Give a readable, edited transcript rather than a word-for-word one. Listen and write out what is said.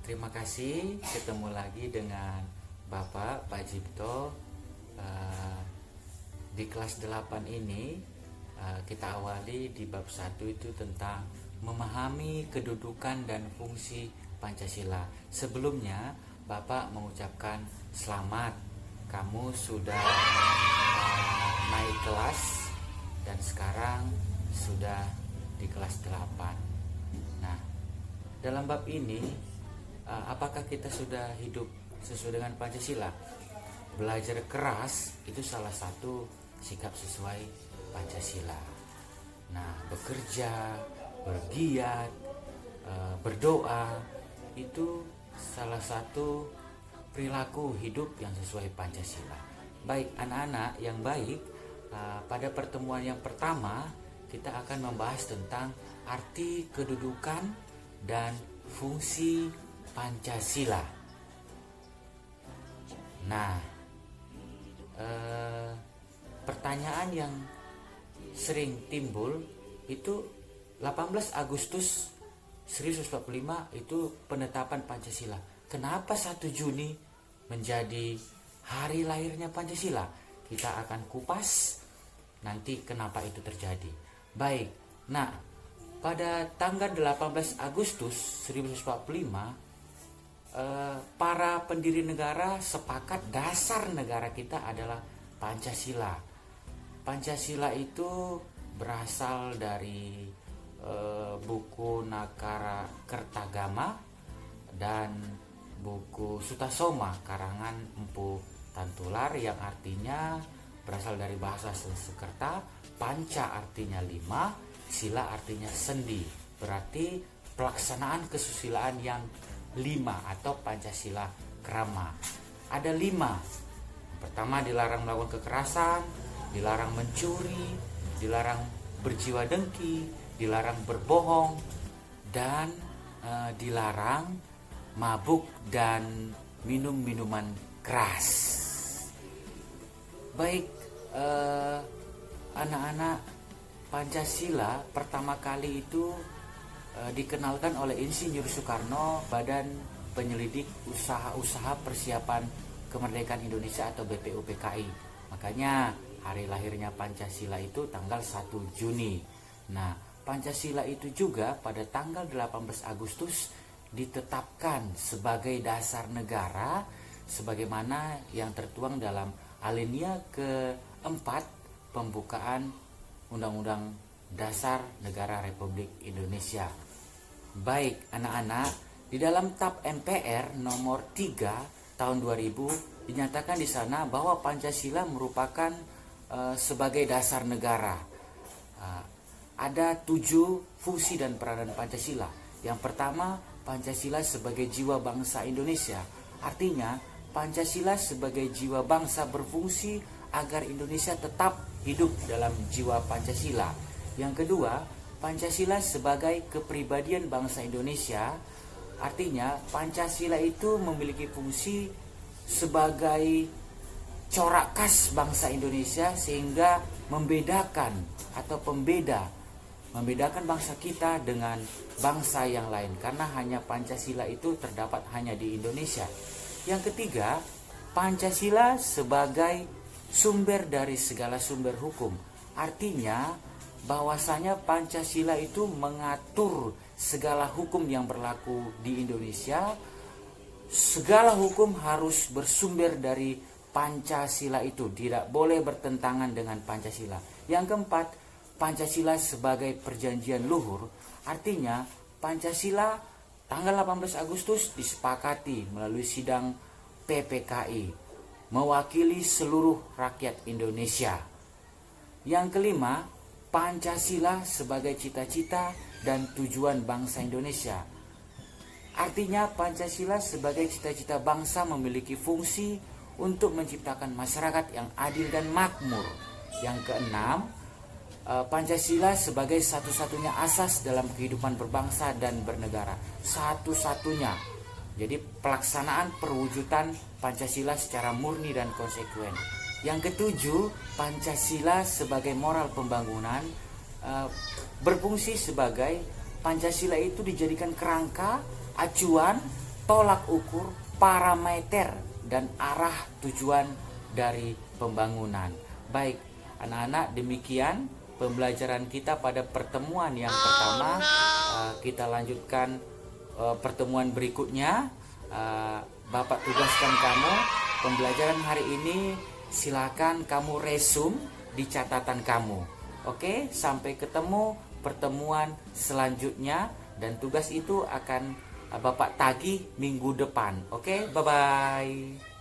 Terima kasih, ketemu lagi dengan Bapak Pak Jipto. Di kelas 8 ini kita awali di bab 1 itu tentang memahami kedudukan dan fungsi Pancasila. Sebelumnya Bapak mengucapkan selamat, kamu sudah naik kelas dan sekarang sudah di kelas 8. Nah, dalam bab ini apakah kita sudah hidup sesuai dengan Pancasila? Belajar keras itu salah satu sikap sesuai Pancasila. Nah, bekerja, bergiat, berdoa itu salah satu perilaku hidup yang sesuai Pancasila. Baik anak-anak yang baik, pada pertemuan yang pertama kita akan membahas tentang arti kedudukan dan fungsi Pancasila. Nah, pertanyaan yang sering timbul itu 18 Agustus 1945 itu penetapan Pancasila. Kenapa 1 Juni menjadi hari lahirnya Pancasila? Kita akan kupas nanti kenapa itu terjadi. Baik, nah pada tanggal 18 Agustus 1945 para pendiri negara sepakat dasar negara kita adalah Pancasila. Pancasila itu berasal dari buku Nakara Kertagama dan buku Sutasoma karangan Empu Tantular yang artinya berasal dari bahasa Sanskerta. Panca artinya 5, sila artinya sendi, berarti pelaksanaan kesusilaan yang 5 atau Pancasila Krama. Ada 5. Pertama, dilarang melakukan kekerasan, dilarang mencuri, dilarang berjiwa dengki, dilarang berbohong, dan dilarang mabuk dan minum minuman keras. Baik, anak-anak, Pancasila pertama kali itu dikenalkan oleh Insinyur Soekarno, Badan Penyelidik Usaha-Usaha Persiapan Kemerdekaan Indonesia atau BPUPKI. Makanya hari lahirnya Pancasila itu tanggal 1 Juni. Nah, Pancasila itu juga pada tanggal 18 Agustus ditetapkan sebagai dasar negara sebagaimana yang tertuang dalam alinea keempat pembukaan Undang-Undang Dasar Negara Republik Indonesia. Baik anak-anak, di dalam TAP MPR nomor 3 tahun 2000 dinyatakan di sana bahwa Pancasila merupakan sebagai dasar negara. Ada 7 fungsi dan peranan Pancasila. Yang pertama, Pancasila sebagai jiwa bangsa Indonesia. Artinya, Pancasila sebagai jiwa bangsa berfungsi agar Indonesia tetap hidup dalam jiwa Pancasila. Yang kedua, Pancasila sebagai kepribadian bangsa Indonesia. Artinya, Pancasila itu memiliki fungsi sebagai corak khas bangsa Indonesia sehingga membedakan bangsa kita dengan bangsa yang lain, karena hanya Pancasila itu terdapat hanya di Indonesia. Yang ketiga, Pancasila sebagai sumber dari segala sumber hukum. Artinya bahwasanya Pancasila itu mengatur segala hukum yang berlaku di Indonesia. Segala hukum harus bersumber dari Pancasila itu, tidak boleh bertentangan dengan Pancasila. Yang keempat, Pancasila sebagai perjanjian luhur. Artinya Pancasila tanggal 18 Agustus disepakati melalui sidang PPKI, mewakili seluruh rakyat Indonesia. Yang kelima, Pancasila sebagai cita-cita dan tujuan bangsa Indonesia. Artinya Pancasila sebagai cita-cita bangsa memiliki fungsi untuk menciptakan masyarakat yang adil dan makmur. Yang keenam, Pancasila sebagai satu-satunya asas dalam kehidupan berbangsa dan bernegara. Satu-satunya. Jadi pelaksanaan perwujudan Pancasila secara murni dan konsekuen. Yang ketujuh, Pancasila sebagai moral pembangunan, berfungsi sebagai Pancasila itu dijadikan kerangka, acuan tolak ukur, parameter, dan arah tujuan dari pembangunan. Baik, anak-anak, demikian pembelajaran kita pada pertemuan yang pertama. Kita lanjutkan pertemuan berikutnya. Bapak tugaskan kamu pembelajaran hari ini, silakan kamu resume di catatan kamu. Oke, sampai ketemu pertemuan selanjutnya, dan tugas itu akan Bapak tagih minggu depan. Oke, bye-bye.